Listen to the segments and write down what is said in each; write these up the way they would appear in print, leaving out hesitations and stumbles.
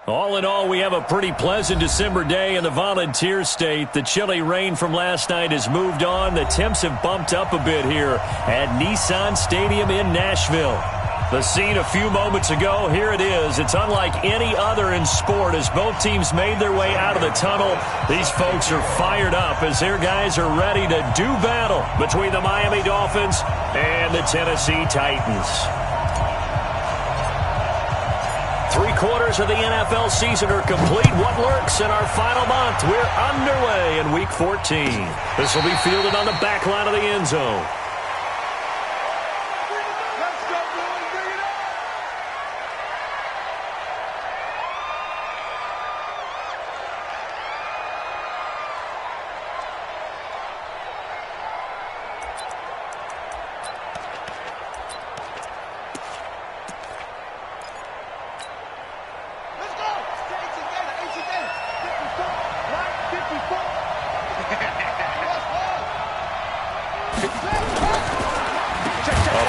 All in all, we have a pretty pleasant December day in the Volunteer State. The chilly rain from last night has moved on. The temps have bumped up a bit here at Nissan Stadium in Nashville. The scene a few moments ago, here it is. It's unlike any other in sport as both teams made their way out of the tunnel. These folks are fired up as their guys are ready to do battle between the Miami Dolphins and the Tennessee Titans. 3/4 of the NFL season are complete. What lurks in our final month? We're underway in Week 14. This will be fielded on the back line of the end zone.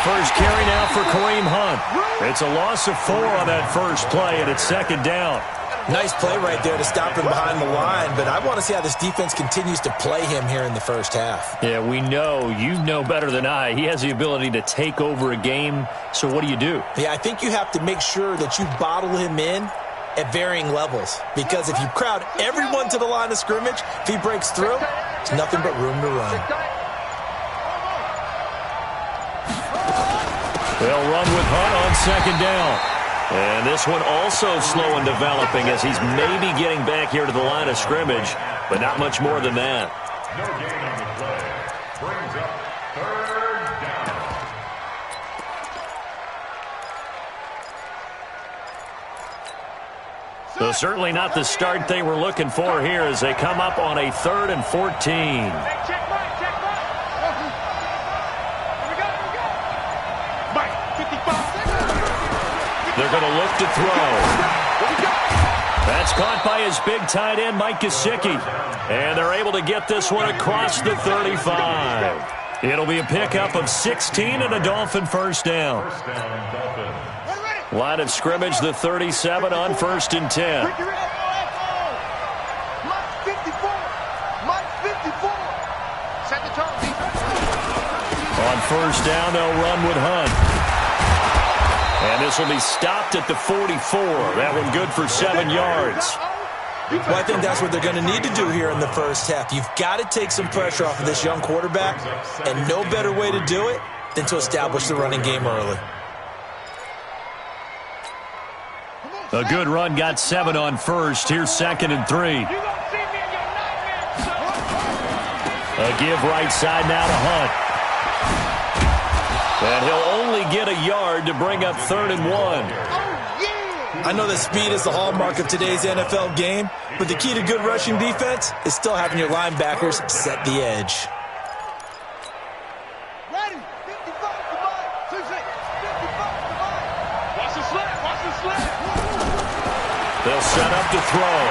First carry now for Kareem Hunt. It's a loss of 4 on that first play, and it's second down. Nice play right there to stop him behind the line, but I want to see how this defense continues to play him here in the first half. Yeah, we know. You know better than I. He has the ability to take over a game, so what do? Yeah, I think you have to make sure that you bottle him in at varying levels, because if you crowd everyone to the line of scrimmage, if he breaks through, there's nothing but room to run. They'll run with Hunt on second down. And this one also slow in developing as he's maybe getting back here to the line of scrimmage, but not much more than that. No gain on the play. Brings up third down. So certainly not the start they were looking for here as they come up on a 3rd and 14. They're going to look to throw. That's caught by his big tight end, Mike Gesicki. And they're able to get this one across the 35. It'll be a pickup of 16 and a Dolphin first down. Line of scrimmage, the 37 on 1st and 10. On first down, they'll run with Hunt. And this will be stopped at the 44. That one good for 7 yards. Well, I think that's what they're going to need to do here in the first half. You've got to take some pressure off of this young quarterback, and no better way to do it than to establish the running game early. A good run got 7 on first. Here's 2nd and 3. A give right side now to Hunt. And he'll only get a yard to bring up 3rd and 1. I know that speed is the hallmark of today's NFL game, but the key to good rushing defense is still having your linebackers set the edge. Ready. 55 to mine. 55 to mine. Watch the slant. Watch the slant. They'll set up to throw.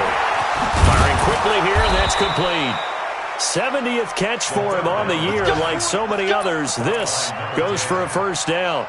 Firing quickly here, and that's complete. 70th catch for him on the year, and like so many others, this goes for a first down.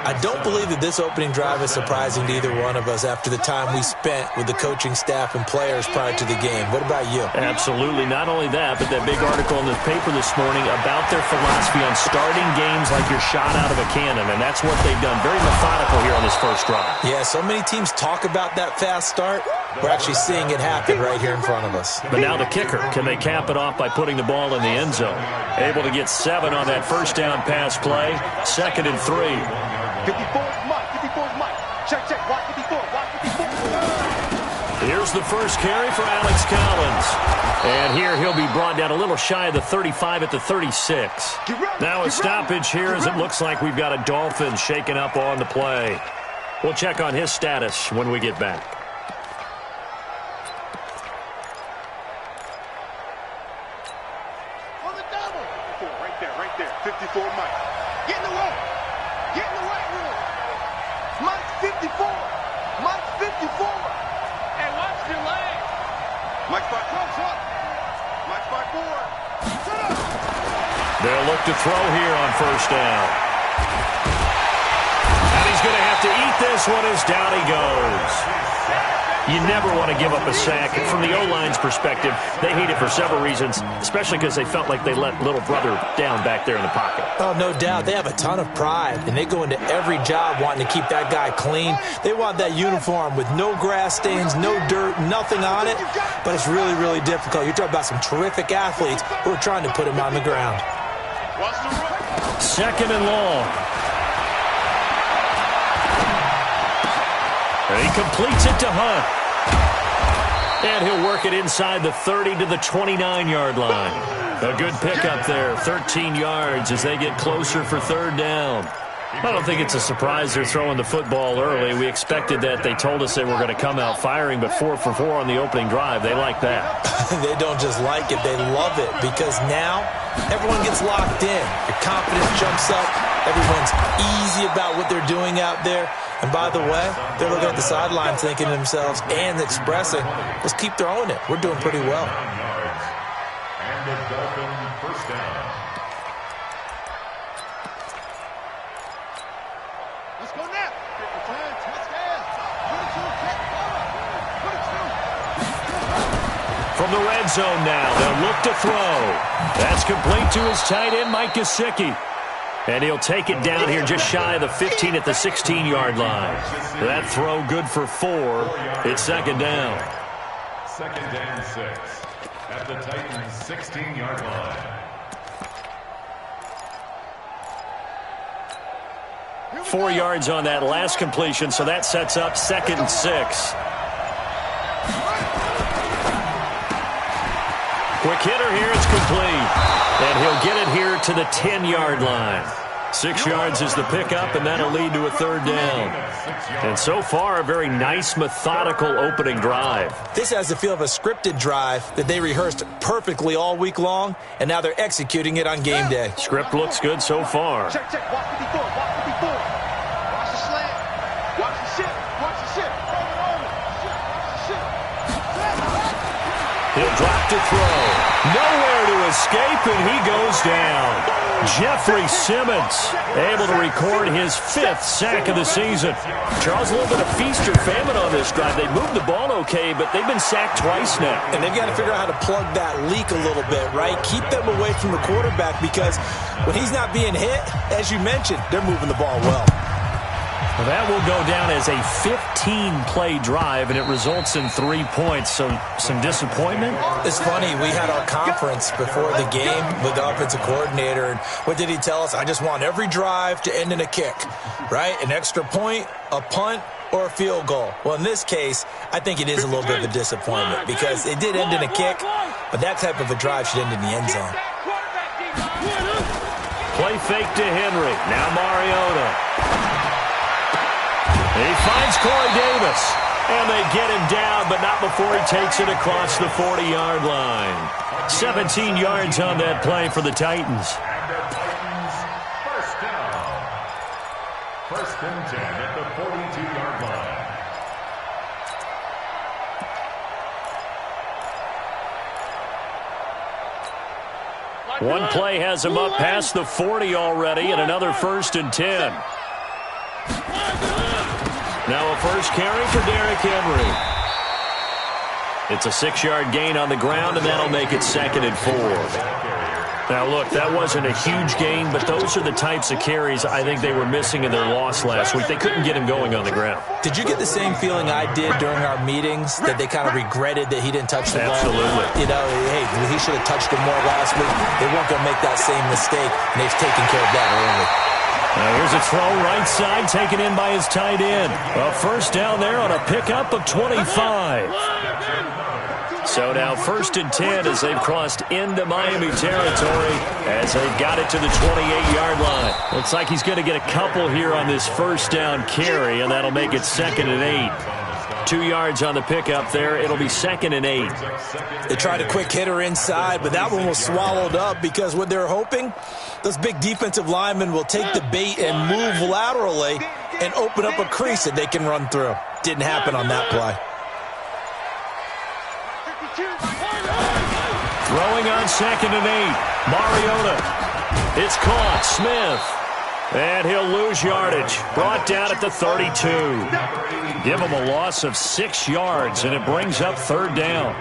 I don't believe that this opening drive is surprising to either one of us after the time we spent with the coaching staff and players prior to the game. What about you? Absolutely. Not only that, but that big article in the paper this morning about their philosophy on starting games like you're shot out of a cannon, and that's what they've done. Very methodical here on this first drive. Yeah, so many teams talk about that fast start. We're actually seeing it happen right here in front of us. But now the kicker. Can they cap it off by putting the ball in the end zone? Able to get 7 on that first down pass play. 2nd and 3. 54 Mike. 54 Mike. Check. Watch 54. Watch 54. Here's the first carry for Alex Collins. And here he'll be brought down a little shy of the 35 at the 36. Now a stoppage here as it looks like we've got a Dolphin shaken up on the play. We'll check on his status when we get back. Right there. 54 Mike. Get in the way. Get in the right room. Mike 54. Mike 54. Hey, watch your leg. Mike 5. Mike 5-4. They'll look to throw here on first down. And he's going to have to eat this one as down he goes. You never want to give up a sack. From the O-line's perspective, they hate it for several reasons, especially because they felt like they let little brother down back there in the pocket. Oh, no doubt. They have a ton of pride, and they go into every job wanting to keep that guy clean. They want that uniform with no grass stains, no dirt, nothing on it, but it's really, really difficult. You're talking about some terrific athletes who are trying to put him on the ground. Second and long. And he completes it to Hunt. And he'll work it inside the 30 to the 29-yard line. A good pickup there, 13 yards as they get closer for third down. I don't think it's a surprise they're throwing the football early. We expected that. They told us they were going to come out firing, but 4 for 4 on the opening drive. They like that. They don't just like it, they love it, because now everyone gets locked in. Your confidence jumps up. Everyone's easy about what they're doing out there. And by the way, they're looking at the sideline thinking to themselves and expressing, let's keep throwing it. We're doing pretty well. And the Dolphins first down. Let's go now. From the red zone now, they'll look to throw. That's complete to his tight end, Mike Gesicki. And he'll take it down here just shy of the 15 at the 16-yard line. That throw good for 4. It's second down. Second and 6 at the Titans' 16-yard line. 4 yards on that last completion, so that sets up second and 6. Quick hitter here, it's complete. And he'll get it here to the 10-yard line. 6 yards is the pickup, and that'll lead to a third down. And so far, a very nice, methodical opening drive. This has the feel of a scripted drive that they rehearsed perfectly all week long, and now they're executing it on game day. Script looks good so far. Check, check. Watch 54. Watch 54. Watch the slant. Watch the shift. Watch the shift. Roll it over. Shift. He'll drop to throw. Nowhere to escape, and he goes down. Jeffrey Simmons able to record his 5th sack of the season. Charles, a little bit of feast or famine on this drive. They moved the ball okay, but they've been sacked twice now. And they've got to figure out how to plug that leak a little bit, right? Keep them away from the quarterback, because when he's not being hit, as you mentioned, they're moving the ball well. Well, that will go down as a 15-play drive, and it results in 3 points. So some disappointment? It's funny. We had our conference before the game with the offensive coordinator, and what did he tell us? I just want every drive to end in a kick, right? An extra point, a punt, or a field goal. Well, in this case, I think it is a little bit of a disappointment, because it did end in a kick, but that type of a drive should end in the end zone. Play fake to Henry. Now Mariota. He finds Corey Davis, and they get him down, but not before he takes it across the 40-yard line. 17 yards on that play for the Titans. And the Titans first down. First and 10 at the 42-yard line. One play has him up past the 40 already, and another first and 10. Now a first carry for Derrick Henry. It's a 6-yard gain on the ground, and that'll make it second and 4. Now, look, that wasn't a huge gain, but those are the types of carries I think they were missing in their loss last week. They couldn't get him going on the ground. Did you get the same feeling I did during our meetings, that they kind of regretted that he didn't touch the ball? Absolutely. You know, hey, he should have touched it more last week. They weren't going to make that same mistake, and they've taken care of that early. Now here's a throw right side, taken in by his tight end. A first down there on a pickup of 25. So now first and 10 as they've crossed into Miami territory as they've got it to the 28-yard line. Looks like he's going to get a couple here on this first down carry, and that'll make it second and 8. 2 yards on the pickup there. It'll be second and 8. They tried a quick hitter inside, but that one was swallowed up, because what they're hoping, those big defensive linemen will take the bait and move laterally and open up a crease that they can run through. Didn't happen on that play. Throwing on second and 8. Mariota. It's caught. Smith. And he'll lose yardage. Brought down at the 32. Give him a loss of 6 yards, and it brings up third down.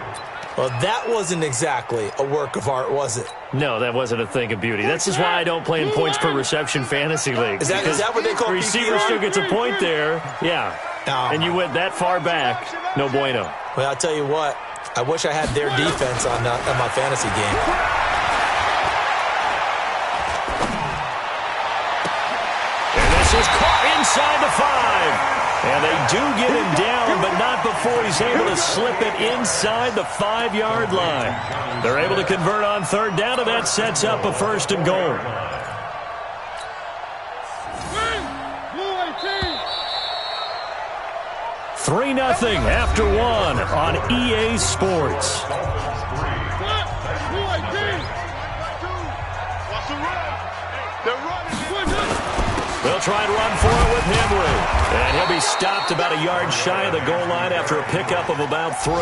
Well, that wasn't exactly a work of art, was it? No, that wasn't a thing of beauty. This is why I don't play in points per reception fantasy leagues. Is that what they call receiver PPR? still gets a point there. Yeah. No. And you went that far back. No bueno. Well, I'll tell you what. I wish I had their defense on my fantasy game. And this is caught inside the 5. And they do get him down, but not before he's able to slip it inside the 5-yard line. They're able to convert on third down, and that sets up a first and goal. Three 3-0 after 1 on EA Sports. They'll try and run for it with Henry. And he'll be stopped about a yard shy of the goal line after a pickup of about 3.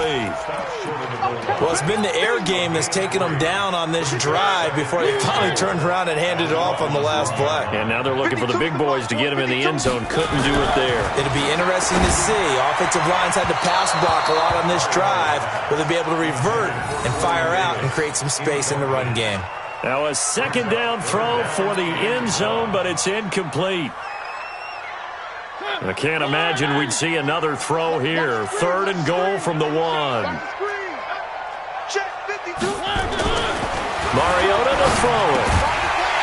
Well, it's been the air game that's taken them down on this drive before they finally turned around and handed it off on the last play. And now they're looking for the big boys to get him in the end zone. Couldn't do it there. It'll be interesting to see. Offensive lines had to pass block a lot on this drive. Will they be able to revert and fire out and create some space in the run game? Now a second down throw for the end zone, but it's incomplete. I can't imagine we'd see another throw here. Third and goal from the 1. Mariota to throw it.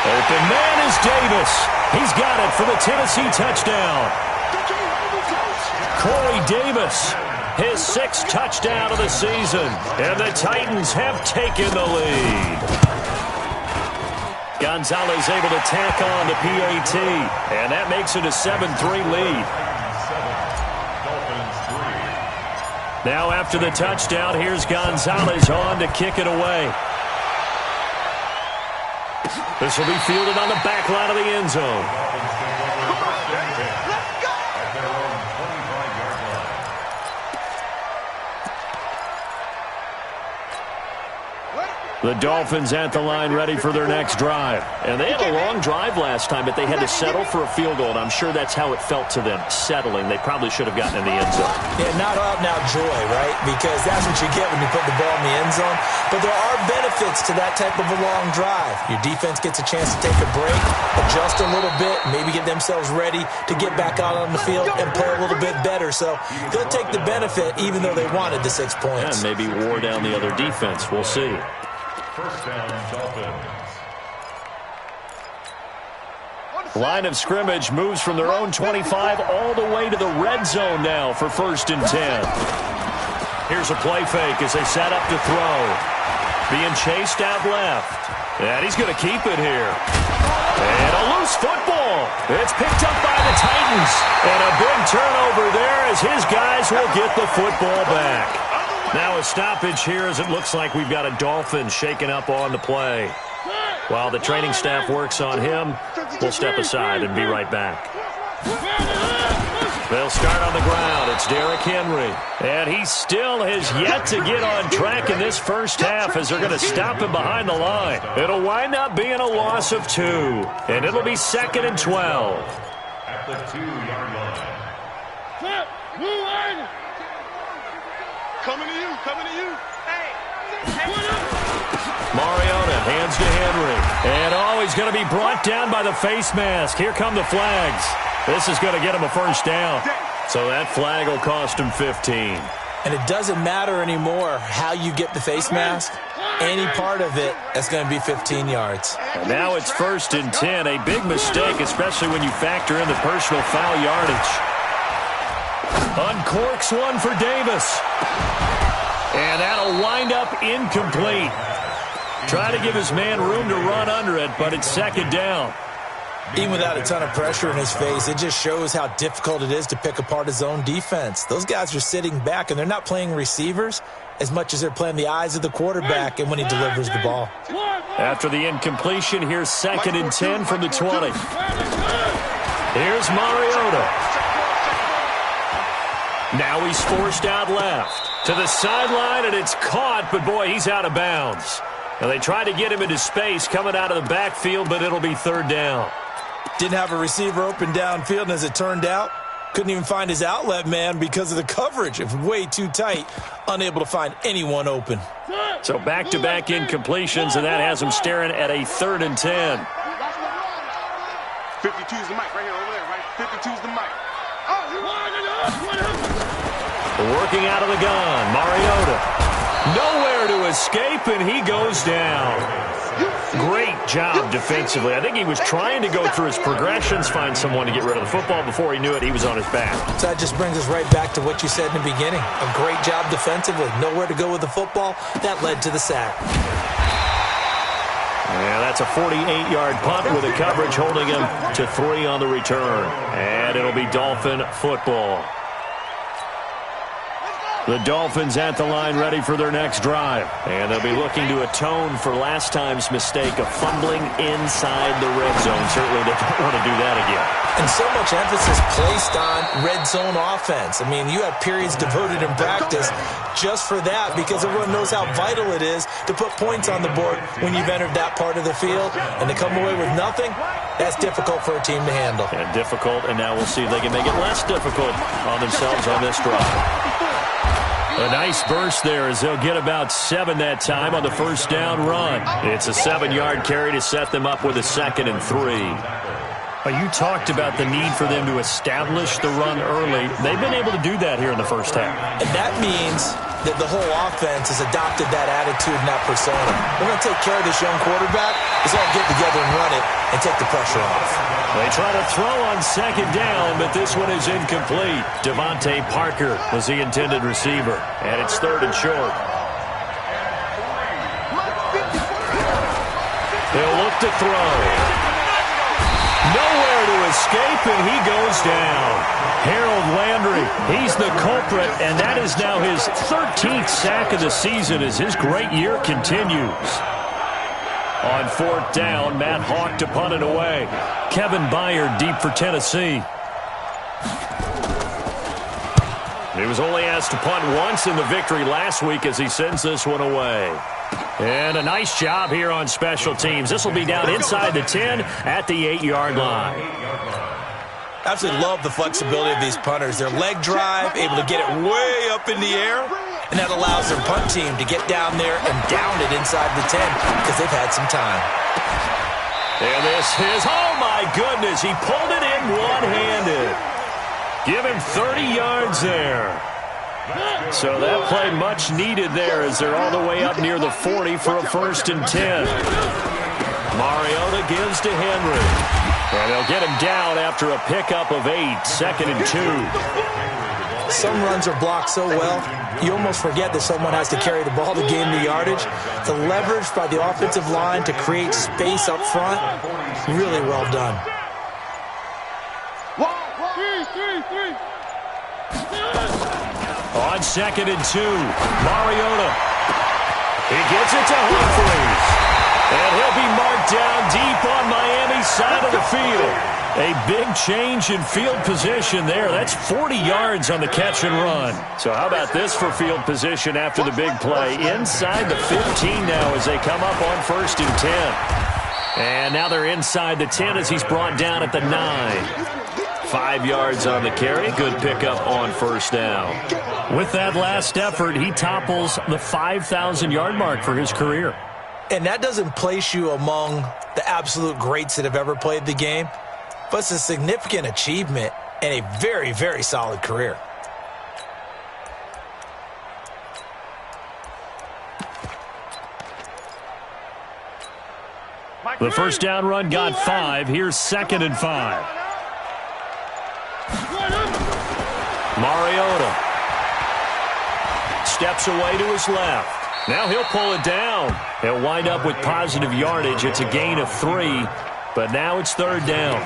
Open man is Davis. He's got it for the Tennessee touchdown. Corey Davis, his 6th touchdown of the season. And the Titans have taken the lead. Gonzalez able to tack on the PAT, and that makes it a 7-3 lead. Now after the touchdown, here's Gonzalez on to kick it away. This will be fielded on the back line of the end zone. The Dolphins at the line ready for their next drive. And they had a long drive last time, but they had to settle for a field goal, and I'm sure that's how it felt to them, settling. They probably should have gotten in the end zone. Yeah, not out-and-out joy, right? Because that's what you get when you put the ball in the end zone. But there are benefits to that type of a long drive. Your defense gets a chance to take a break, adjust a little bit, maybe get themselves ready to get back out on the field and play a little bit better. So they'll take the benefit even though they wanted the 6 points. And maybe wore down the other defense. We'll see. First down, Dolphins. Line of scrimmage moves from their own 25 all the way to the red zone now for 1st and 10. Here's a play fake as they set up to throw. Being chased out left. And he's going to keep it here. And a loose football. It's picked up by the Titans. And a big turnover there as his guys will get the football back. Now a stoppage here as it looks like we've got a Dolphin shaken up on the play. While the training staff works on him, we'll step aside and be right back. They'll start on the ground. It's Derrick Henry. And he still has yet to get on track in this first half as they're going to stop him behind the line. It'll wind up being a loss of 2. And it'll be 2nd and 12. At the 2-yard line. Coming to you, coming to you. Hey. Mariota hands to Henry. And he's going to be brought down by the face mask. Here come the flags. This is going to get him a first down. So that flag will cost him 15. And it doesn't matter anymore how you get the face mask. Any part of it, that's going to be 15 yards. And now it's 1st and 10. A big mistake, especially when you factor in the personal foul yardage. Uncorks one for Davis. And that'll wind up incomplete. Try to give his man room to run under it, but it's 2nd down. Even without a ton of pressure in his face, it just shows how difficult it is to pick apart his own defense. Those guys are sitting back, and they're not playing receivers as much as they're playing the eyes of the quarterback and when he delivers the ball. After the incompletion, here's 2nd and 10 from the 20. Here's Mariota. Now he's forced out left to the sideline, and it's caught, but boy, he's out of bounds. Now they try to get him into space coming out of the backfield, but it'll be 3rd down. Didn't have a receiver open downfield, and as it turned out, couldn't even find his outlet man because of the coverage. It was way too tight, unable to find anyone open. So back-to-back incompletions, and that has him staring at a 3rd and 10. 52's the mic right here over there, right? 52's the mic. Working out of the gun, Mariota. Nowhere to escape, and he goes down. Great job defensively. I think he was trying to go through his progressions, find someone to get rid of the football. Before he knew it, he was on his back. So that just brings us right back to what you said in the beginning. A great job defensively. Nowhere to go with the football. That led to the sack. Yeah, that's a 48-yard punt with a coverage holding him to 3 on the return. And it'll be Dolphin football. The Dolphins at the line ready for their next drive. And they'll be looking to atone for last time's mistake of fumbling inside the red zone. Certainly they don't want to do that again. And so much emphasis placed on red zone offense. I mean, you have periods devoted in practice just for that because everyone knows how vital it is to put points on the board when you've entered that part of the field. And to come away with nothing, that's difficult for a team to handle. And difficult, and now we'll see if they can make it less difficult on themselves on this drive. A nice burst there as they'll get about 7 that time on the first down run. It's a 7-yard carry to set them up with a 2nd and 3. You talked about the need for them to establish the run early. They've been able to do that here in the first half. And that means that the whole offense has adopted that attitude and that persona. We're going to take care of this young quarterback. Let's all get together and run it and take the pressure off. They try to throw on 2nd down, but this one is incomplete. Devontae Parker was the intended receiver, and it's 3rd and short. They'll look to throw. Nowhere to escape, and he goes down. Harold Landry, he's the culprit, and that is now his 13th sack of the season as his great year continues. On 4th down, Matt Hawk to punt it away. Kevin Byard deep for Tennessee. He was only asked to punt once in the victory last week as he sends this one away. And a nice job here on special teams. This will be down inside the 10 at the 8-yard line. Absolutely love the flexibility of these punters. Their leg drive, able to get it way up in the air, and that allows their punt team to get down there and down it inside the 10 because they've had some time. And this is, oh my goodness, he pulled it in one-handed. Give him 30 yards there. So that play much needed there as they're all the way up near the 40 for a 1st and 10. Mariota gives to Henry. And they'll get him down after a pickup of 8, 2nd and 2. Some runs are blocked so well, you almost forget that someone has to carry the ball to gain the yardage. The leverage by the offensive line to create space up front, really well done. On 2nd and 2, Mariota. He gets it to Humphries. And he'll be marked down deep on Miami's side of the field. A big change in field position there. That's 40 yards on the catch and run. So how about this for field position after the big play? Inside the 15 now as they come up on 1st and 10. And now they're inside the 10 as he's brought down at the 9. 5 yards on the carry. Good pickup on 1st down. With that last effort, he topples the 5,000-yard mark for his career. And that doesn't place you among the absolute greats that have ever played the game, but it's a significant achievement and a very, very solid career. The first down run got 5. Here's 2nd and 5. Mariota steps away to his left. Now he'll pull it down. He'll wind up with positive yardage. It's a gain of 3, but now it's 3rd down.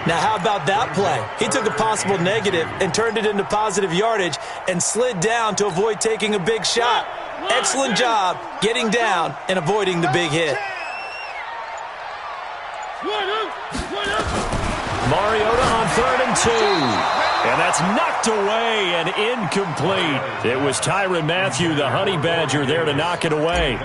Now how about that play? He took a possible negative and turned it into positive yardage and slid down to avoid taking a big shot. Excellent job getting down and avoiding the big hit. Mariota on 3rd and 2. And that's knocked away and incomplete. It was Tyrann Mathieu, the Honey Badger, there to knock it away.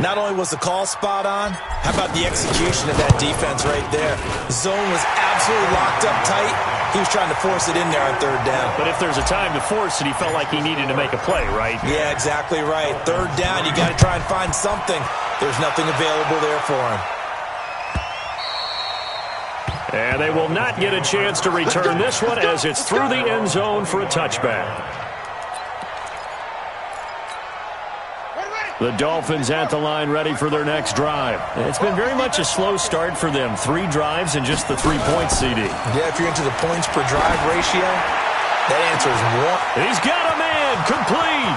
Not only was the call spot on, how about the execution of that defense right there? The zone was absolutely locked up tight. He was trying to force it in there on third down. But if there's a time to force it, he felt like he needed to make a play, right? Yeah, exactly right. Third down, you got to try and find something. There's nothing available there for him. And they will not get a chance to return this one as it's through the end zone for a touchback. The Dolphins at the line ready for their next drive. It's been very much a slow start for them. 3 drives and just the 3 points, CD. Yeah, if you're into the points per drive ratio, that answer is 1. He's got a man. Complete.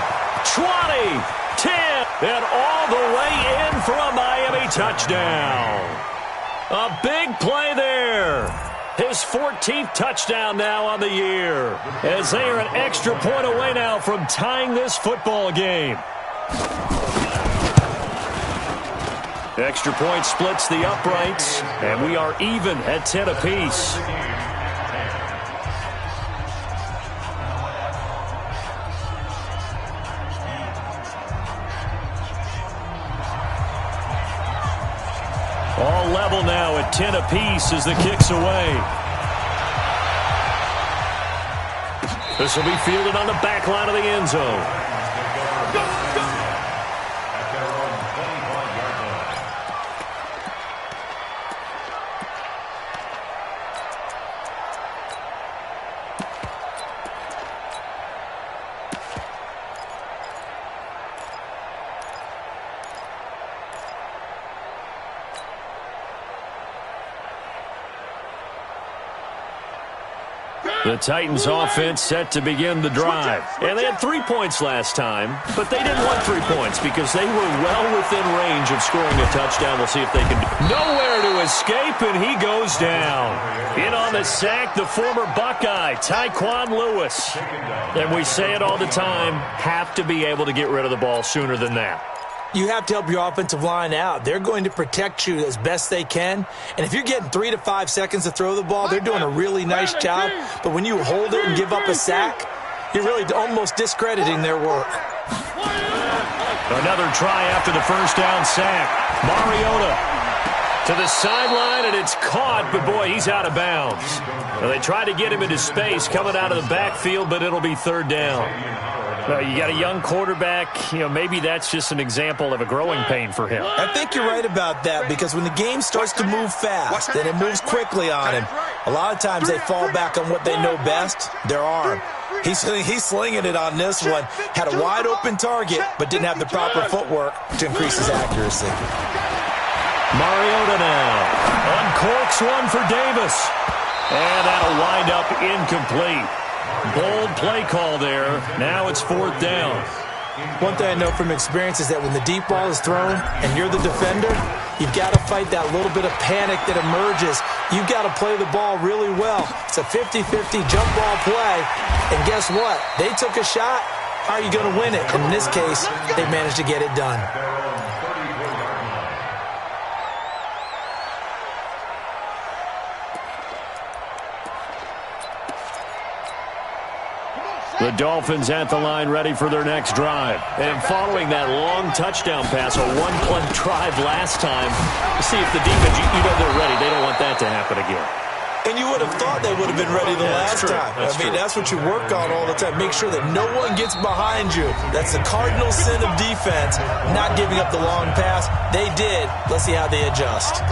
20, 10, and all the way in for a Miami touchdown. A big play there. His 14th touchdown now on the year, as they are an extra point away now from tying this football game. Extra point splits the uprights, and we are even at 10 apiece. All level now at 10 apiece as the kick's away. This will be fielded on the back line of the end zone. The Titans offense set to begin the drive. And they had 3 points last time, but they didn't want 3 points because they were well within range of scoring a touchdown. We'll see if they can do. Nowhere to escape, and he goes down. In on the sack, the former Buckeye, Tyquan Lewis. And we say it all the time, have to be able to get rid of the ball sooner than that. You have to help your offensive line out. They're going to protect you as best they can. And if you're getting 3 to 5 seconds to throw the ball, they're doing a really nice job. But when you hold it and give up a sack, you're really almost discrediting their work. Another try after the first down sack. Mariota to the sideline, and it's caught, but boy, he's out of bounds. Well, they tried to get him into space coming out of the backfield, but it'll be third down. You got a young quarterback, maybe that's just an example of a growing pain for him. I think you're right about that because when the game starts to move fast and it moves quickly on him, a lot of times they fall back on what they know best, their arm. He's slinging it on this one. Had a wide open target, but didn't have the proper footwork to increase his accuracy. Mariota now uncorks one for Davis. And that'll wind up incomplete. Bold play call there. Now it's fourth down. One thing I know from experience is that when the deep ball is thrown and you're the defender, you've got to fight that little bit of panic that emerges. You've got to play the ball really well. It's a 50-50 jump ball play. And guess what? They took a shot. How are you going to win it? And in this case, they managed to get it done. The Dolphins at the line ready for their next drive. And following that long touchdown pass, a one-play drive last time, see if the defense, they're ready. They don't want that to happen again. And you would have thought they would have been ready the last time. That's what you work on all the time. Make sure that no one gets behind you. That's the cardinal sin of defense, not giving up the long pass. They did. Let's see how they adjust.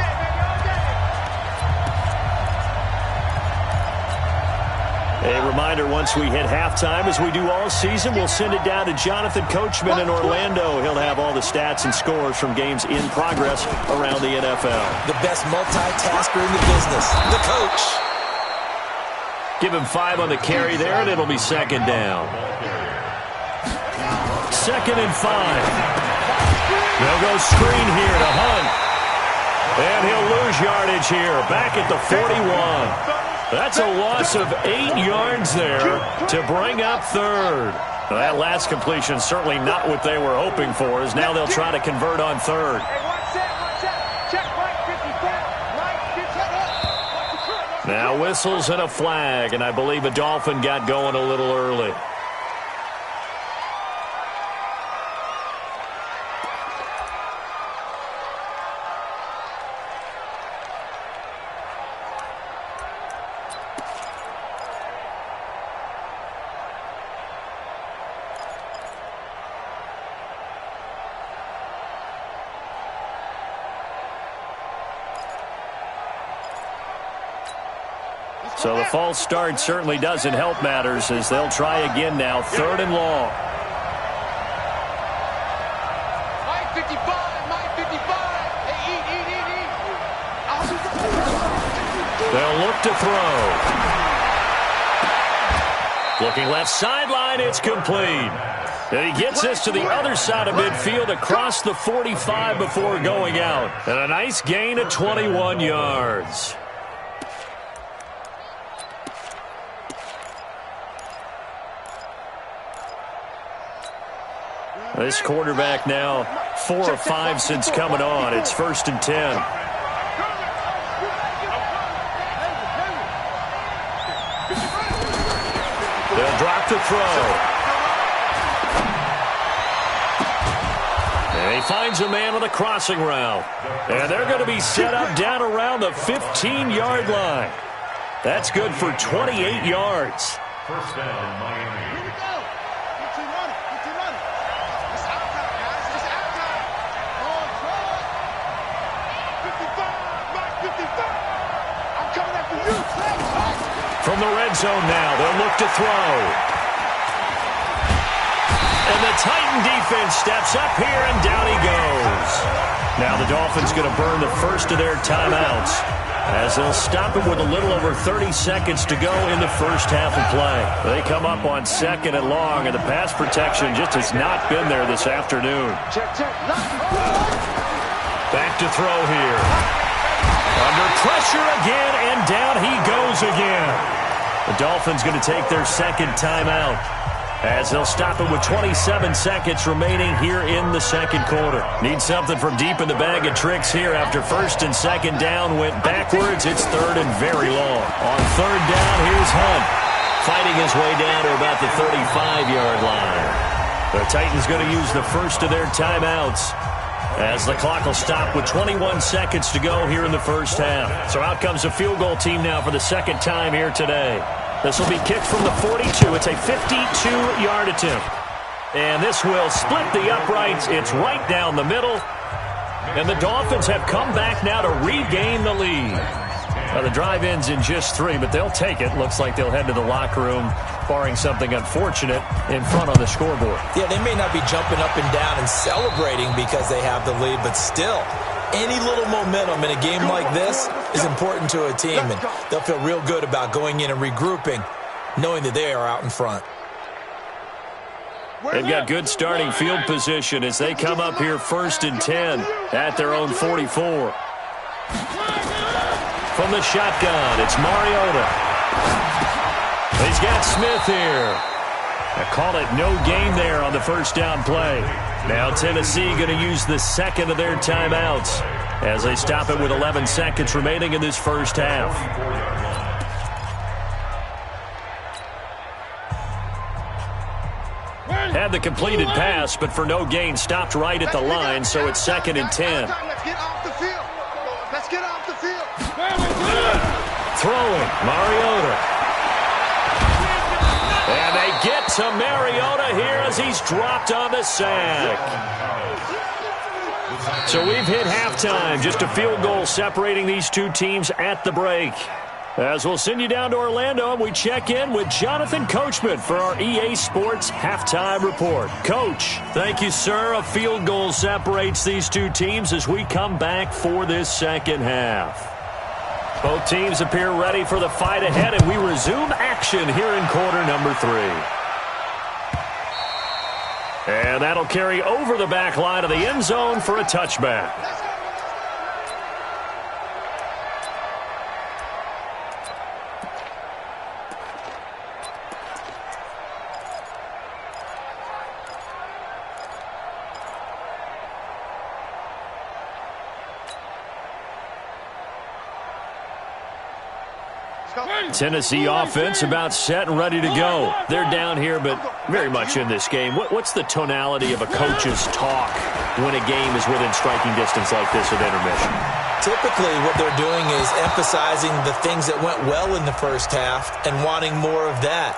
A reminder, once we hit halftime, as we do all season, we'll send it down to Jonathan Coachman in Orlando. He'll have all the stats and scores from games in progress around the NFL. The best multitasker in the business, the coach. Give him 5 on the carry there, and it'll be second down. 2nd and 5. They'll go screen here to Hunt. And he'll lose yardage here, back at the 41. That's a loss of 8 yards there to bring up third. Well, that last completion certainly not what they were hoping for, as now they'll try to convert on third. Now whistles and a flag, and I believe a Dolphin got going a little early. So the false start certainly doesn't help matters as they'll try again now. 3rd and long. Mike 55, Mike 55. Hey, eat. They'll look to throw. Looking left sideline, it's complete. And he gets this to the other side of midfield across the 45 before going out. And a nice gain of 21 yards. This quarterback now 4 of 5 since coming on. It's 1st and 10. They'll drop the throw. And he finds a man on the crossing route. And they're going to be set up down around the 15-yard line. That's good for 28 yards. First down, Miami. From the red zone now, they'll look to throw. And the Titan defense steps up here, and down he goes. Now the Dolphins going to burn the first of their timeouts as they'll stop it with a little over 30 seconds to go in the first half of play. They come up on 2nd and long, and the pass protection just has not been there this afternoon. Back to throw here. Under pressure again, and down he goes again. The Dolphins going to take their second timeout as they'll stop it with 27 seconds remaining here in the second quarter. Need something from deep in the bag of tricks here after 1st and 2nd down went backwards. It's 3rd and very long. On 3rd down, here's Hunt, fighting his way down to about the 35-yard line. The Titans going to use the first of their timeouts as the clock will stop with 21 seconds to go here in the first half. So out comes a field goal team now for the second time here today. This will be kicked from the 42. It's a 52-yard attempt. And this will split the uprights. It's right down the middle. And the Dolphins have come back now to regain the lead. Now the drive ends in just 3, but they'll take it. Looks like they'll head to the locker room, barring something unfortunate in front on the scoreboard. Yeah, they may not be jumping up and down and celebrating because they have the lead, but still, any little momentum in a game like this is important to a team, and they'll feel real good about going in and regrouping, knowing that they are out in front. They've got good starting field position as they come up here 1st and 10 at their own 44. From the shotgun, it's Mariota. He's got Smith here. I call it no gain there on the first down play. Now Tennessee going to use the second of their timeouts as they stop it with 11 seconds remaining in this first half. Had the completed pass, but for no gain, stopped right at the line, so it's 2nd and 10. Let's get off the field. Let's get off the field. Throwing, Mariota. And they get to Mariota here as he's dropped on the sack. So we've hit halftime. Just a field goal separating these two teams at the break. As we'll send you down to Orlando, and we check in with Jonathan Coachman for our EA Sports Halftime Report. Coach, thank you, sir. A field goal separates these two teams as we come back for this second half. Both teams appear ready for the fight ahead, and we resume action here in quarter number 3. And that'll carry over the back line of the end zone for a touchback. Tennessee offense about set and ready to go. They're down here, but very much in this game. What's the tonality of a coach's talk when a game is within striking distance like this at intermission? Typically, what they're doing is emphasizing the things that went well in the first half and wanting more of that.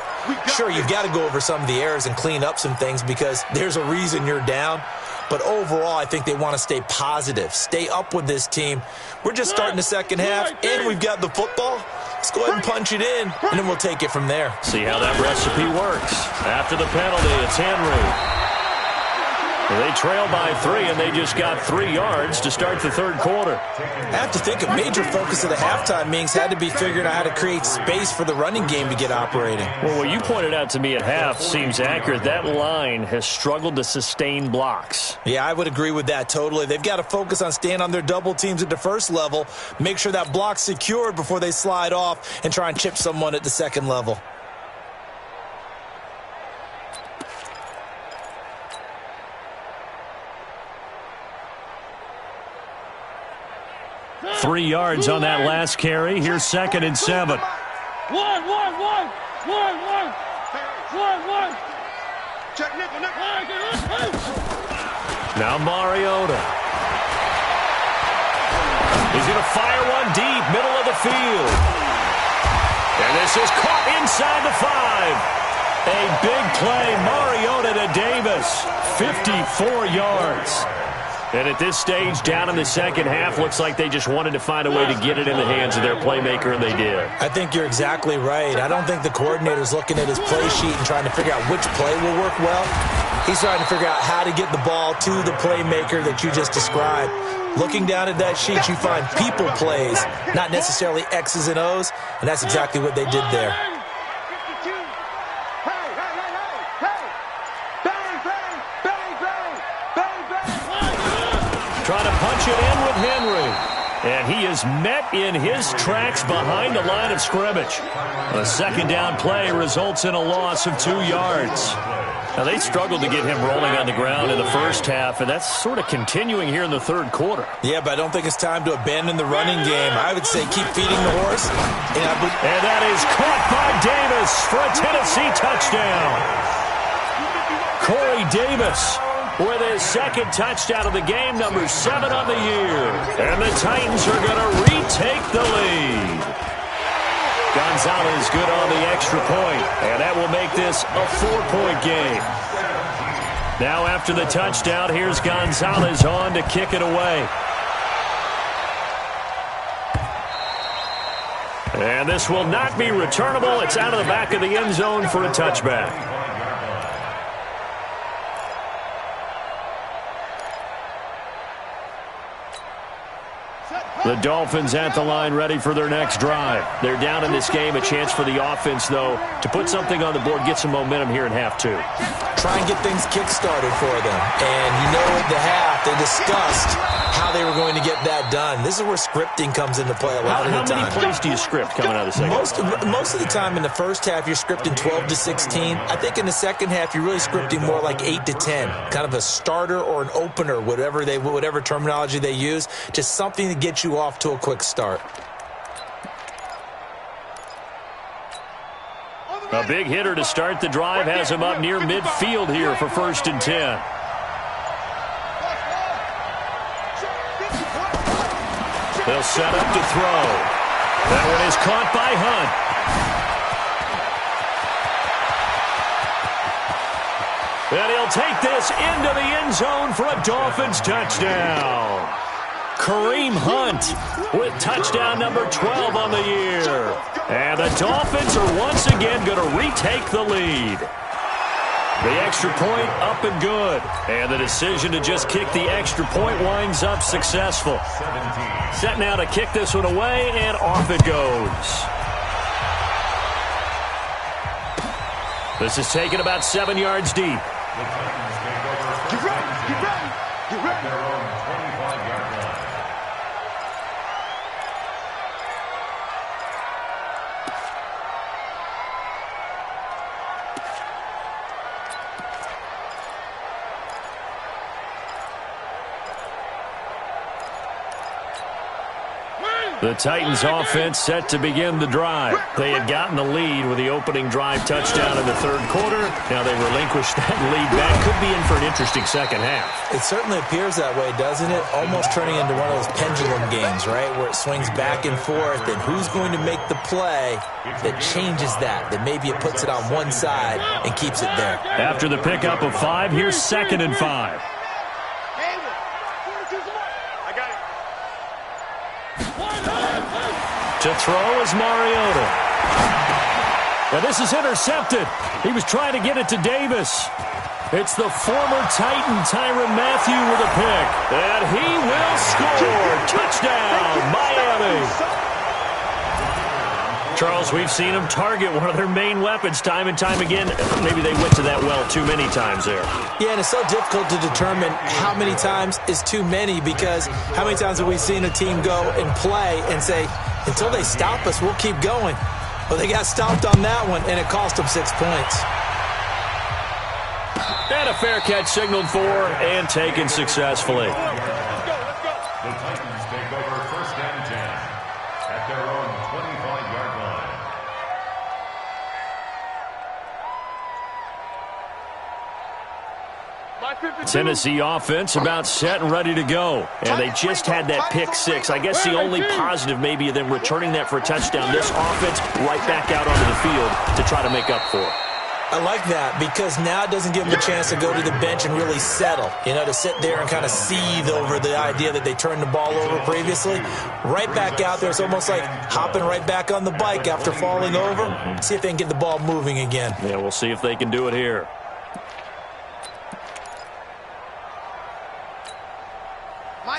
Sure, you've got to go over some of the errors and clean up some things because there's a reason you're down. But overall, I think they want to stay positive, stay up with this team. We're just starting the second half, and we've got the football. Let's go ahead and punch it in, and then we'll take it from there. See how that recipe works. After the penalty, it's Henry. They trail by 3, and they just got 3 yards to start the third quarter. I have to think a major focus of the halftime meetings had to be figuring out how to create space for the running game to get operating. Well, what you pointed out to me at half seems accurate. That line has struggled to sustain blocks. Yeah, I would agree with that totally. They've got to focus on staying on their double teams at the first level, make sure that block's secured before they slide off and try and chip someone at the second level. 3 yards on that last carry. Here's 2nd and 7. Now Mariota. He's going to fire one deep, middle of the field. And this is caught inside the 5. A big play, Mariota to Davis. 54 yards. And at this stage, down in the second half, looks like they just wanted to find a way to get it in the hands of their playmaker, and they did. I think you're exactly right. I don't think the coordinator's looking at his play sheet and trying to figure out which play will work well. He's trying to figure out how to get the ball to the playmaker that you just described. Looking down at that sheet, you find people plays, not necessarily X's and O's, and that's exactly what they did there. Trying to punch it in with Henry. And he is met in his tracks behind the line of scrimmage. A second down play results in a loss of 2 yards. Now, they struggled to get him rolling on the ground in the first half, and that's sort of continuing here in the third quarter. Yeah, but I don't think it's time to abandon the running game. I would say keep feeding the horse. And that is caught by Davis for a Tennessee touchdown. Corey Davis with his second touchdown of the game, number 7 on the year. And the Titans are going to retake the lead. Gonzalez good on the extra point, and that will make this a 4-point game. Now after the touchdown, here's Gonzalez on to kick it away. And this will not be returnable. It's out of the back of the end zone for a touchback. The Dolphins at the line ready for their next drive. They're down in this game. A chance for the offense, though, to put something on the board, get some momentum here in half 2. Try and get things kick-started for them. And you know at the half, they discussed how they were going to get that done. This is where scripting comes into play a lot of the time. How many plays do you script coming out of the second? Most of the time in the first half, you're scripting 12 to 16. I think in the second half, you're really scripting more like 8 to 10. Kind of a starter or an opener, whatever terminology they use. Just something to get you off to a quick start. A big hitter to start the drive has him up near midfield here for 1st and 10. They'll set up to throw. That one is caught by Hunt. And he'll take this into the end zone for a Dolphins touchdown. Kareem Hunt with touchdown number 12 on the year. And the Dolphins are once again going to retake the lead. The extra point up and good. And the decision to just kick the extra point winds up successful. Set now to kick this one away, and off it goes. This is taken about 7 yards deep. Get ready, get ready, get ready. The Titans offense set to begin the drive. They had gotten the lead with the opening drive touchdown in the third quarter. Now they relinquished that lead back. Could be in for an interesting second half. It certainly appears that way, doesn't it? Almost turning into one of those pendulum games, right, where it swings back and forth, and who's going to make the play that changes that maybe it puts it on one side and keeps it there. After the pickup of 5, here's 2nd and 5. To throw is Mariota. Now this is intercepted. He was trying to get it to Davis. It's the former Titan Tyrann Mathieu with a pick. And he will score. Touchdown, Miami. Charles, we've seen them target one of their main weapons time and time again. Maybe they went to that well too many times there. Yeah, and it's so difficult to determine how many times is too many, because how many times have we seen a team go and play and say, until they stop us, we'll keep going. Well, they got stopped on that one, and it cost them 6 points. And a fair catch signaled for and taken successfully. The Titans take over 1st and 10 at their own 25-yard line. Tennessee offense about set and ready to go. And they just had that pick 6. I guess the only positive maybe of them returning that for a touchdown. This offense right back out onto the field to try to make up for it. I like that, because now it doesn't give them a chance to go to the bench and really settle, to sit there and kind of seethe over the idea that they turned the ball over previously. Right back out there, it's almost like hopping right back on the bike after falling over. See if they can get the ball moving again. Yeah, we'll see if they can do it here.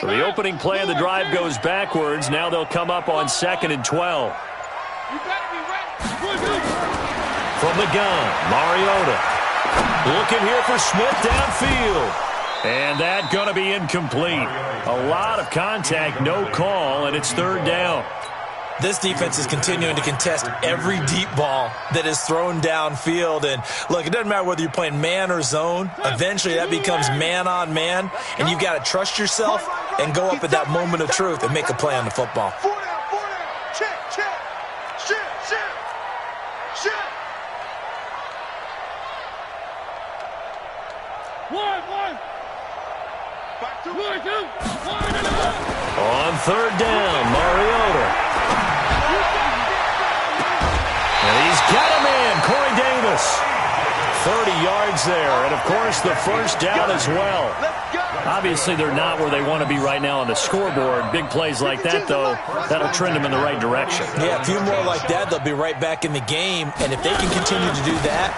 So the opening play of the drive goes backwards. Now they'll come up on 2nd and 12. From the gun, Mariota. Looking here for Smith downfield. And that going to be incomplete. A lot of contact, no call, and it's 3rd down. This defense is continuing to contest every deep ball that is thrown downfield. And, look, it doesn't matter whether you're playing man or zone. Eventually that becomes man on man, and you've got to trust yourself and go up at that moment of truth and make a play on the football. 4 down. Check. Shift. One. Back to On 3rd down, Mariota. And he's got a man, Corey Davis. 30 yards there, and of course the 1st down as well. Obviously they're not where they want to be right now on the scoreboard. Big plays like that, though, that'll trend them in the right direction. Yeah, a few more like that, they'll be right back in the game. And if they can continue to do that,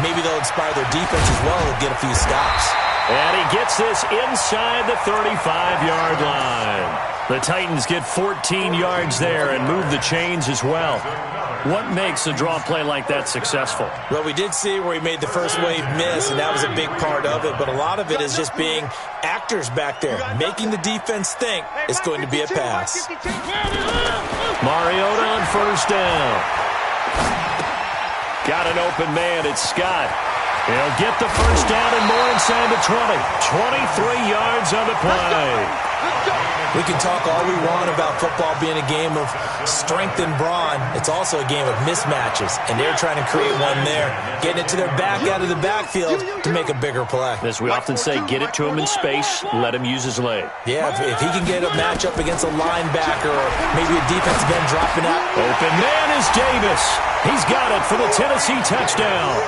maybe they'll inspire their defense as well and get a few stops. And he gets this inside the 35-yard line. The Titans get 14 yards there and move the chains as well. What makes a draw play like that successful? Well, we did see where he made the first wave miss, and that was a big part of it. But a lot of it is just being actors back there, making the defense think it's going to be a pass. Mariota on 1st down. Got an open man. It's Scott. He'll get the 1st down and more inside the 20. 23 yards on the play. We can talk all we want about football being a game of strength and brawn. It's also a game of mismatches, and they're trying to create one there, getting it to their back out of the backfield to make a bigger play. As we often say, get it to him in space, let him use his leg. Yeah, if he can get a matchup against a linebacker or maybe a defensive end dropping out. Open man is Davis. He's got it for the Tennessee touchdown.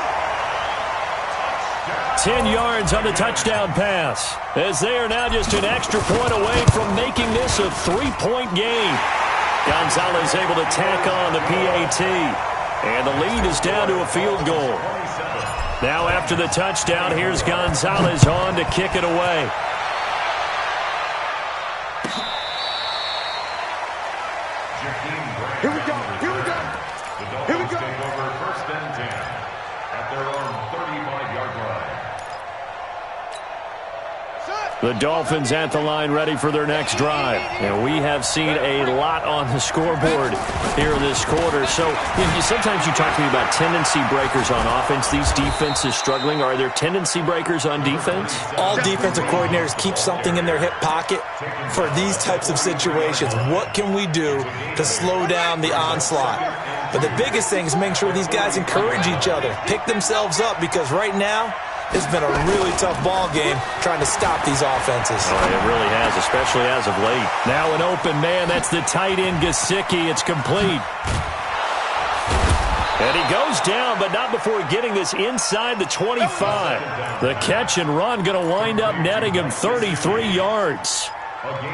10 yards on the touchdown pass, as they are now just an extra point away from making this a 3-point game. Gonzalez able to tack on the PAT, and the lead is down to a field goal. Now after the touchdown, here's Gonzalez on to kick it away. Here we go. The Dolphins take over 1st and 10 at their own 35-yard line. Set. The Dolphins at the line ready for their next drive. And we have seen a lot on the scoreboard here this quarter. So sometimes you talk to me about tendency breakers on offense. These defenses struggling. Are there tendency breakers on defense? All defensive coordinators keep something in their hip pocket for these types of situations. What can we do to slow down the onslaught? But the biggest thing is making sure these guys encourage each other, pick themselves up, because right now, it's been a really tough ball game trying to stop these offenses. Oh, it really has, especially as of late. Now an open man. That's the tight end, Gesicki. It's complete. And he goes down, but not before getting this inside the 25. The catch and run going to wind up netting him 33 yards.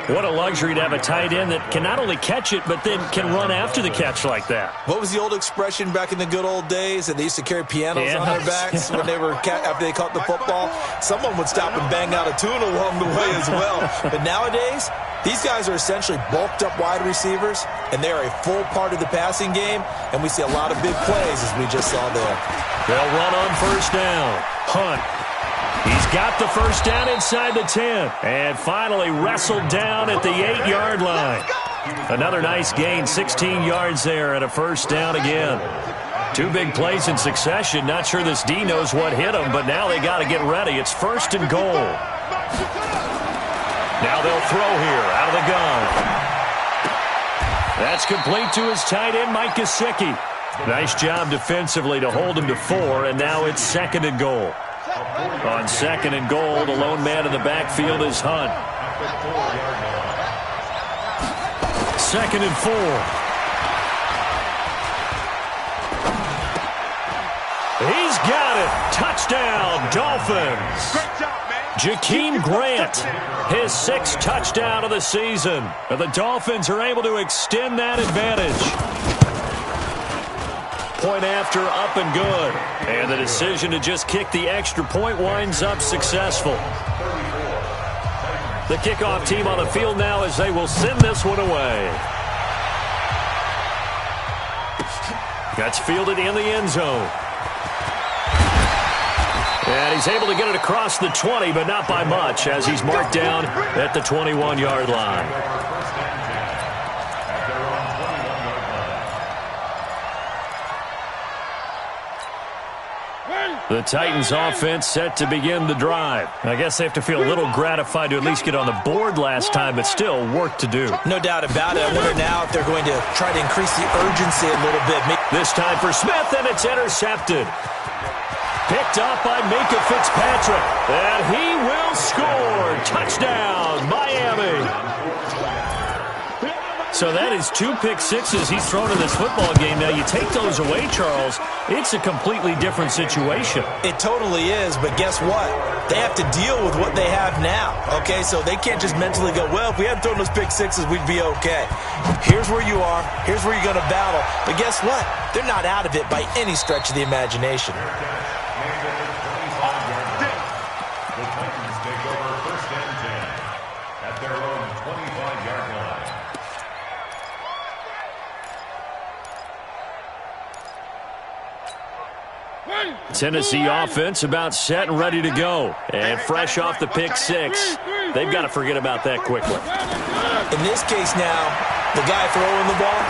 What a luxury to have a tight end that can not only catch it, but then can run after the catch like that. What was the old expression back in the good old days? That they used to carry pianos on their backs when they were after they caught the football. Someone would stop and bang out a tune along the way as well. But nowadays, these guys are essentially bulked up wide receivers, and they are a full part of the passing game, and we see a lot of big plays as we just saw there. They'll run on first down. Hunt. He's got the first down inside the 10. And finally wrestled down at the 8-yard line. Another nice gain, 16 yards there, and a first down again. Two big plays in succession. Not sure this D knows what hit him, but now they got to get ready. It's first and goal. Now they'll throw here out of the gun. That's complete to his tight end, Mike Gesicki. Nice job defensively to hold him to 4, and now it's second and goal. On second and goal, the lone man in the backfield is Hunt. Second and 4. He's got it. Touchdown, Dolphins. Jakeem Grant, his 6th touchdown of the season. And the Dolphins are able to extend that advantage. Point after, up and good. And the decision to just kick the extra point winds up successful. The kickoff team on the field now as they will send this one away. That's fielded in the end zone. And he's able to get it across the 20, but not by much, as he's marked down at the 21-yard line. The Titans offense set to begin the drive. I guess they have to feel a little gratified to at least get on the board last time, but still work to do. No doubt about it. I wonder now if they're going to try to increase the urgency a little bit. This time for Smith, and it's intercepted. Picked up by Minka Fitzpatrick. And he will score. Touchdown, Miami. So that is 2 pick sixes he's thrown in this football game. Now, you take those away, Charles, it's a completely different situation. It totally is, but guess what? They have to deal with what they have now, okay? So they can't just mentally go, well, if we hadn't thrown those pick sixes, we'd be okay. Here's where you are. Here's where you're going to battle. But guess what? They're not out of it by any stretch of the imagination. Tennessee offense about set and ready to go. And fresh off the pick 6. They've got to forget about that quickly. In this case now, the guy throwing the ball,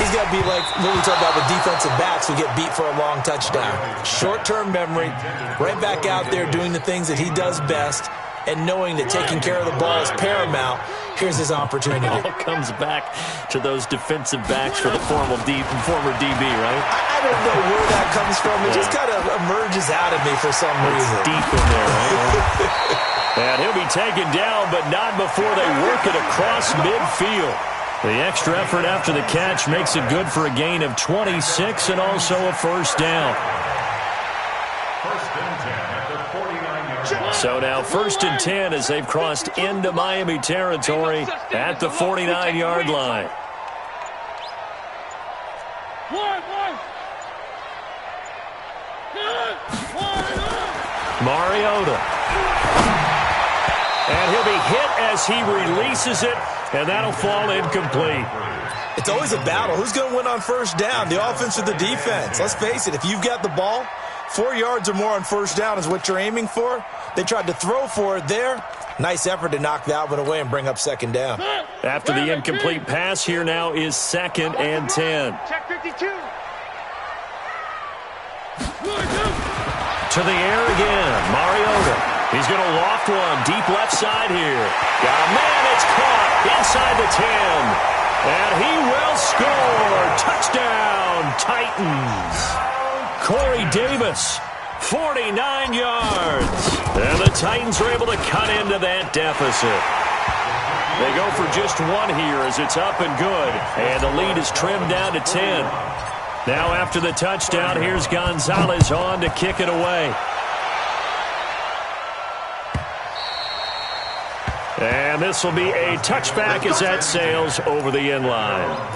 he's got to be like what we talk about with defensive backs who get beat for a long touchdown. Short-term memory, right back out there doing the things that he does best, and knowing that taking care of the ball is paramount. Here's his opportunity. It all comes back to those defensive backs for the former DB, right? I don't know where that comes from. It just kind of emerges out of me for some reason. It's deep in there, right? And he'll be taken down, but not before they work it across midfield. The extra effort after the catch makes it good for a gain of 26 and also a first down. So now 1st and 10 as they've crossed into Miami territory at the 49-yard line. Mariota. And he'll be hit as he releases it, and that'll fall incomplete. It's always a battle. Who's going to win on first down, the offense or the defense? Let's face it, if you've got the ball, 4 yards or more on first down is what you're aiming for. They tried to throw for it there. Nice effort to knock that one away and bring up second down. After the incomplete pass, here now is 2nd and 10. Check 52. To the air again, Mariota. He's going to loft one deep left side here. Got a man, it's caught inside the 10. And he will score. Touchdown, Titans. Corey Davis, 49 yards. And the Titans are able to cut into that deficit. They go for just one here as it's up and good. And the lead is trimmed down to 10. Now after the touchdown, here's Gonzalez on to kick it away. And this will be a touchback as that sails over the end line.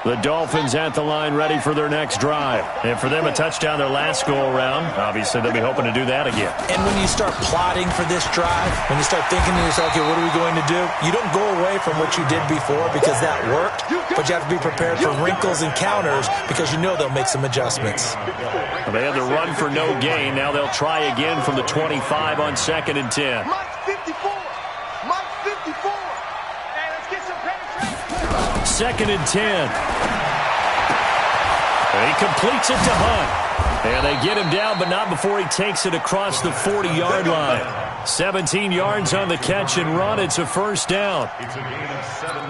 The Dolphins at the line ready for their next drive. And for them, a touchdown their last go-around. Obviously, they'll be hoping to do that again. And when you start plotting for this drive, when you start thinking to yourself, okay, what are we going to do? You don't go away from what you did before because that worked, but you have to be prepared for wrinkles and counters because you know they'll make some adjustments. Well, they had to run for no gain. Now they'll try again from the 25 on 2nd and 10. Mike 54. Mike 54. Hey, let's get some penetration. 2nd and 10. And he completes it to Hunt. And they get him down, but not before he takes it across the 40-yard line. 17 yards on the catch and run. It's a first down.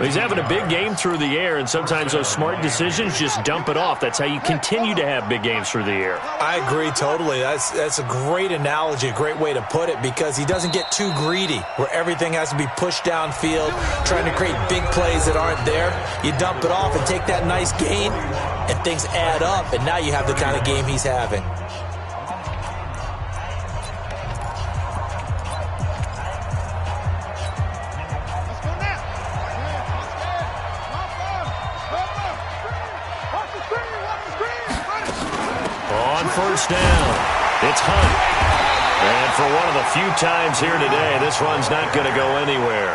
He's having a big game through the air, and sometimes those smart decisions just dump it off. That's how you continue to have big games through the air. I agree totally. That's a great analogy, a great way to put it, because he doesn't get too greedy where everything has to be pushed downfield, trying to create big plays that aren't there. You dump it off and take that nice gain, and things add up, and now you have the kind of game he's having. First down. It's Hunt. And for one of the few times here today, this run's not going to go anywhere.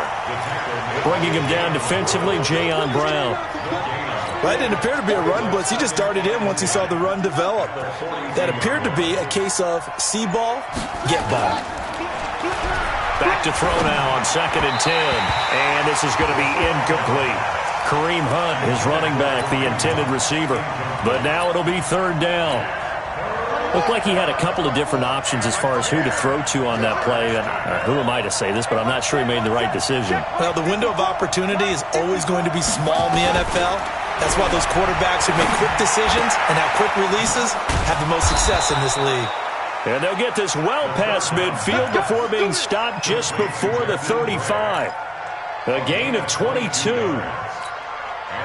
Bringing him down defensively, Jayon Brown. Well, it didn't appear to be a run blitz. He just darted in once he saw the run develop. That appeared to be a case of see ball, get ball. Back to throw now on 2nd and 10. And this is going to be incomplete. Kareem Hunt is running back, the intended receiver. But now it'll be 3rd down. Looked like he had a couple of different options as far as who to throw to on that play. And who am I to say this, but I'm not sure he made the right decision. Well, the window of opportunity is always going to be small in the NFL. That's why those quarterbacks who make quick decisions and have quick releases have the most success in this league. And they'll get this well past midfield before being stopped just before the 35. A gain of 22.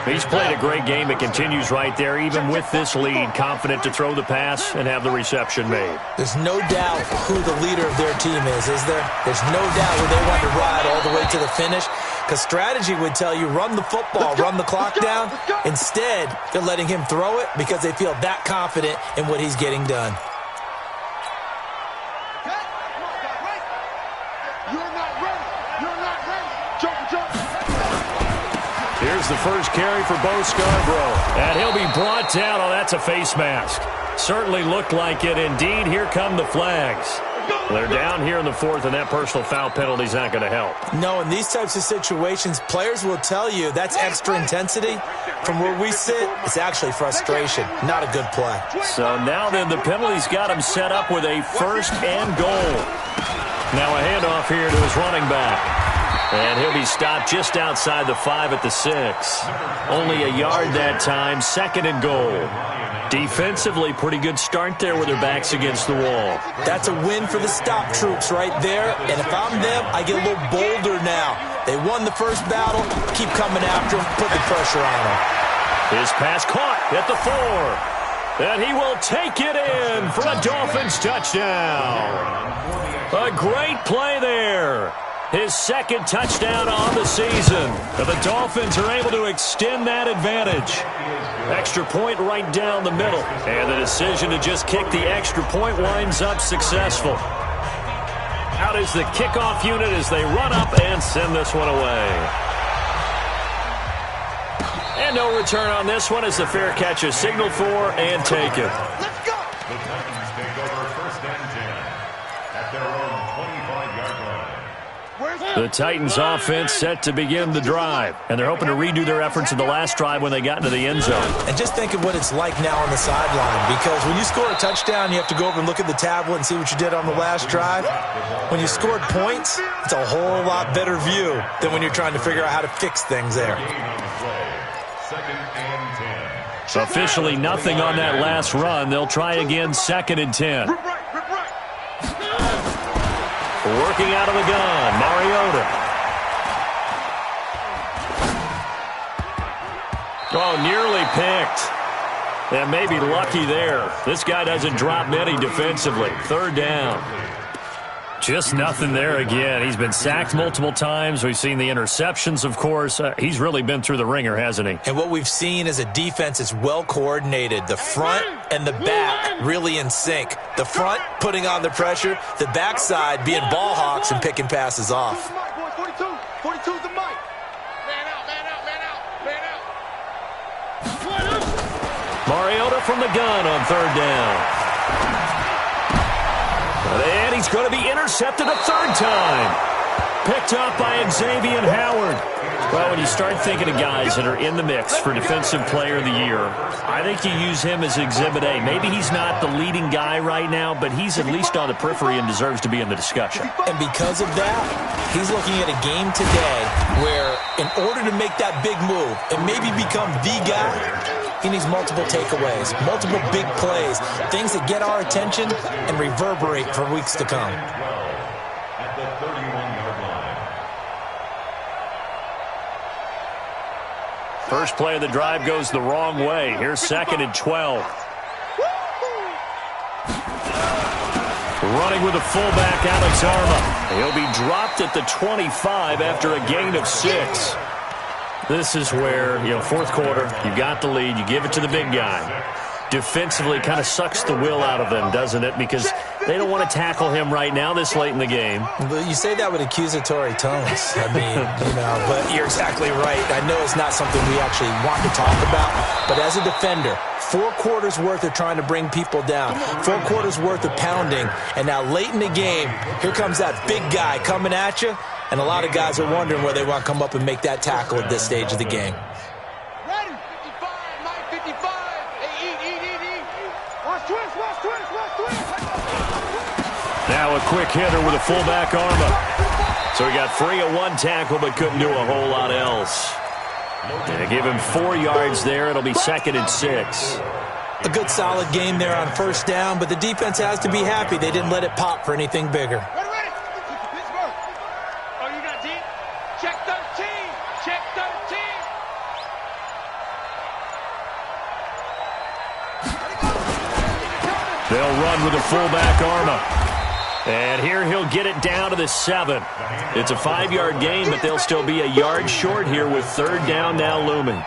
He's played a great game. It continues right there, even with this lead, confident to throw the pass and have the reception made. There's no doubt who the leader of their team is there? There's no doubt who they want to ride all the way to the finish, because strategy would tell you run the football, run the clock down. Instead, they're letting him throw it because they feel that confident in what he's getting done. Here's the first carry for Bo Scarborough. And he'll be brought down. Oh, that's a face mask. Certainly looked like it. Indeed, here come the flags. They're down here in the 4th, and that personal foul penalty is not going to help. No, in these types of situations, players will tell you that's extra intensity. From where we sit, it's actually frustration. Not a good play. So now then, the penalty's got him set up with a 1st and goal. Now a handoff here to his running back. And he'll be stopped just outside the 5 at the 6. Only a yard that time, 2nd and goal. Defensively, pretty good start there with their backs against the wall. That's a win for the stop troops right there. And if I'm them, I get a little bolder now. They won the first battle. Keep coming after them. Put the pressure on them. His pass caught at the 4. And he will take it in for a Dolphins touchdown. A great play there. His 2nd touchdown on the season. The Dolphins are able to extend that advantage. Extra point right down the middle. And the decision to just kick the extra point winds up successful. Out is the kickoff unit as they run up and send this one away. And no return on this one as the fair catch is signaled for and taken. Let's go. The Titans take over 1st and The Titans offense set to begin the drive, and they're hoping to redo their efforts in the last drive when they got into the end zone. And just think of what it's like now on the sideline, because when you score a touchdown, you have to go over and look at the tablet and see what you did on the last drive. When you scored points, it's a whole lot better view than when you're trying to figure out how to fix things there. Officially nothing on that last run. They'll try again, 2nd and 10. Working out of the gun, Mariota. Oh, nearly picked. And maybe lucky there. This guy doesn't drop many defensively. 3rd down. Just nothing there again. He's been sacked multiple times. We've seen the interceptions, of course. He's really been through the ringer, hasn't he? And what we've seen is a defense that's well coordinated. The front and the back really in sync. The front putting on the pressure. The backside being ball hawks and picking passes off. 42 is the mic. Man out, man out, man out, man out. Mariota from the gun on 3rd down. And he's going to be intercepted a 3rd time. Picked up by Xavier Howard. Well, when you start thinking of guys that are in the mix for Defensive Player of the Year, I think you use him as Exhibit A. Maybe he's not the leading guy right now, but he's at least on the periphery and deserves to be in the discussion. And because of that, he's looking at a game today where in order to make that big move and maybe become the guy, he needs multiple takeaways, multiple big plays, things that get our attention and reverberate for weeks to come. At the 31-yard line. First play of the drive goes the wrong way. Here's 2nd and 12. Running with the fullback, Alex Arma. He'll be dropped at the 25 after a gain of 6. This is where, 4th quarter, you got the lead, you give it to the big guy. Defensively, kind of sucks the will out of them, doesn't it? Because they don't want to tackle him right now this late in the game. But you say that with accusatory tones. I mean, but you're exactly right. I know it's not something we actually want to talk about, but as a defender, 4 quarters worth of trying to bring people down, 4 quarters worth of pounding, and now late in the game, here comes that big guy coming at you, and a lot of guys are wondering where they want to come up and make that tackle at this stage of the game. Ready? 55, Mike 55. Hey, eat. Watch twist. Now a quick hitter with a fullback Arma. So he got free of 1 tackle but couldn't do a whole lot else. They give him 4 yards there. It'll be 2nd and 6. A good solid game there on 1st down, but the defense has to be happy they didn't let it pop for anything bigger. Ready? Pittsburgh. Oh, you got deep? Check 13. Check 13. They'll run with the fullback Arma. And here he'll get it down to the 7. It's a 5-yard gain, but they'll still be a yard short here with 3rd down now looming.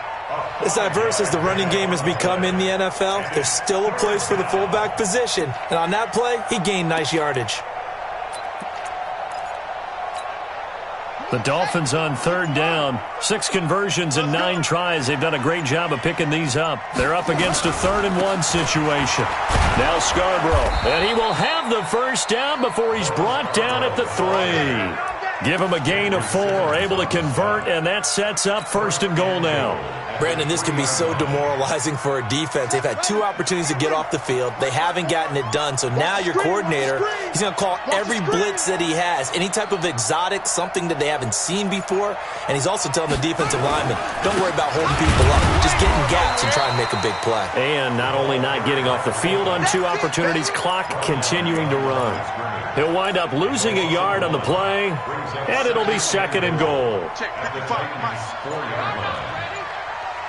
As diverse as the running game has become in the NFL, there's still a place for the fullback position. And on that play, he gained nice yardage. The Dolphins on 3rd down. 6 conversions and 9 tries. They've done a great job of picking these up. They're up against a 3rd and 1 situation. Now Scarborough. And he will have the 1st down before he's brought down at the 3. Give him a gain of 4. Able to convert, and that sets up 1st and goal now. Brandon, this can be so demoralizing for a defense. They've had 2 opportunities to get off the field. They haven't gotten it done. So now your coordinator, he's going to call every blitz that he has, any type of exotic, something that they haven't seen before. And he's also telling the defensive lineman, don't worry about holding people up. Just get in gaps and try and make a big play. And not only not getting off the field on 2 opportunities, clock continuing to run. He'll wind up losing a yard on the play, and it'll be 2nd and goal. Check 55, Mike.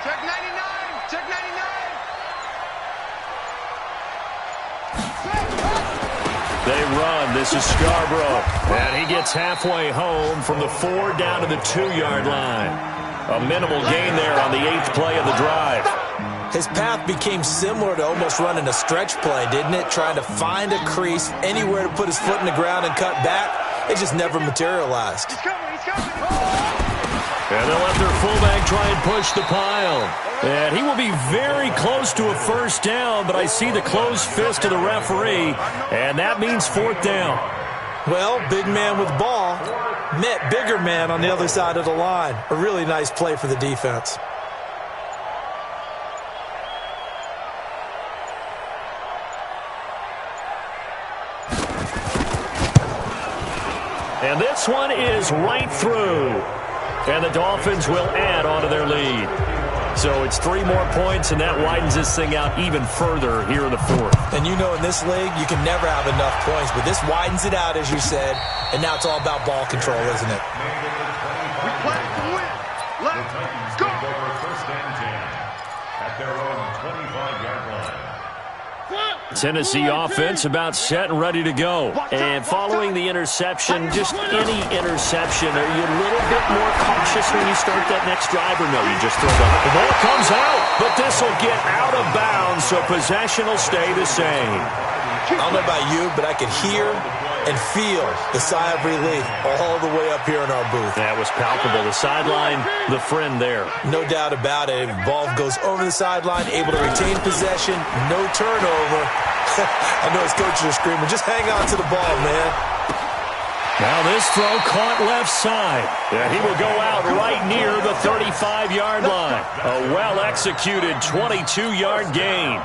Check 99. Check 99. They run. This is Scarborough. And he gets halfway home from the 4 down to the 2-yard line. A minimal gain there on the 8th play of the drive. His path became similar to almost running a stretch play, didn't it? Trying to find a crease, anywhere to put his foot in the ground and cut back. It just never materialized. He's coming. And they'll let their fullback try and push the pile. And he will be very close to a 1st down, but I see the closed fist of the referee, and that means 4th down. Well, big man with ball. met bigger man on the other side of the line. A really nice play for the defense. And this one is right through. And the Dolphins will add on to their lead. So it's 3 more points, and that widens this thing out even further here in the fourth. And you know, in this league, you can never have enough points, but this widens it out, as you said, and now it's all about ball control, isn't it? We play to win. Let's go. First and 10 at their own 25-yard line. Tennessee offense about set and ready to go. And following the interception, just any interception, are you a little bit more cautious when you start that next drive, or no, you just throw the ball comes out, but this will get out of bounds, so possession will stay the same. I don't know about you, but I could hear and feel the sigh of relief all the way up here in our booth. That was palpable. The sideline, the friend there. No doubt about it. Ball goes over the sideline, able to retain possession, no turnover. I know his coaches are screaming, just hang on to the ball, man. Now this throw caught left side. And he will go out right near the 35-yard line. A well-executed 22-yard gain.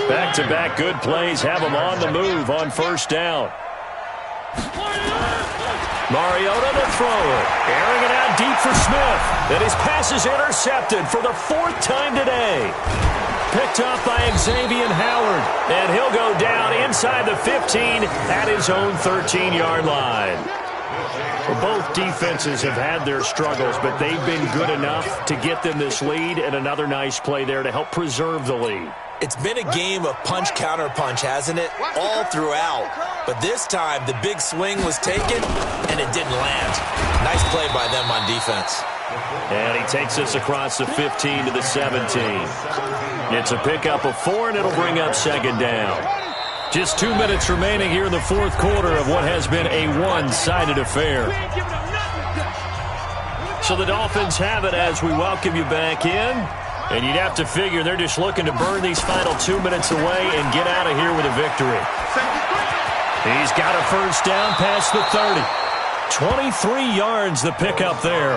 Back-to-back good plays have him on the move on first down. Mariota to throw it. Airing it out deep for Smith. And his pass is intercepted for the 4th time today. Picked up by Xavier Howard. And he'll go down inside the 15 at his own 13-yard line. Well, both defenses have had their struggles, but they've been good enough to get them this lead, and another nice play there to help preserve the lead. It's been a game of punch-counter-punch, hasn't it? All throughout. But this time, the big swing was taken, and it didn't land. Nice play by them on defense. And he takes us across the 15 to the 17. It's a pickup of 4, and it'll bring up second down. Just 2 minutes remaining here in the fourth quarter of what has been a one-sided affair. So the Dolphins have it as we welcome you back in. And you'd have to figure they're just looking to burn these final 2 minutes away and get out of here with a victory. He's got a first down past the 30. 23 yards the pickup there.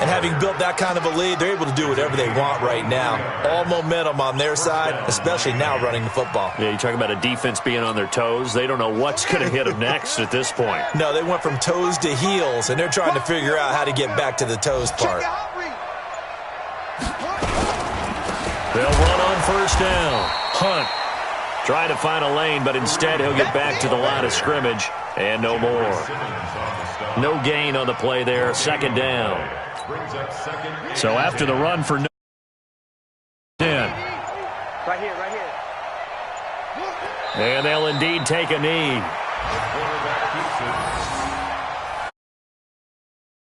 And having built that kind of a lead, they're able to do whatever they want right now. All momentum on their side, especially now running the football. Yeah, you talk about a defense being on their toes. They don't know what's going to hit them next at this point. No, they went from toes to heels, and they're trying to figure out how to get back to the toes part. They'll run on first down. Hunt trying to find a lane, but instead he'll get back to the line of scrimmage, and no more. No gain on the play there, second down. So after the run for 10. Right here. And they'll indeed take a knee.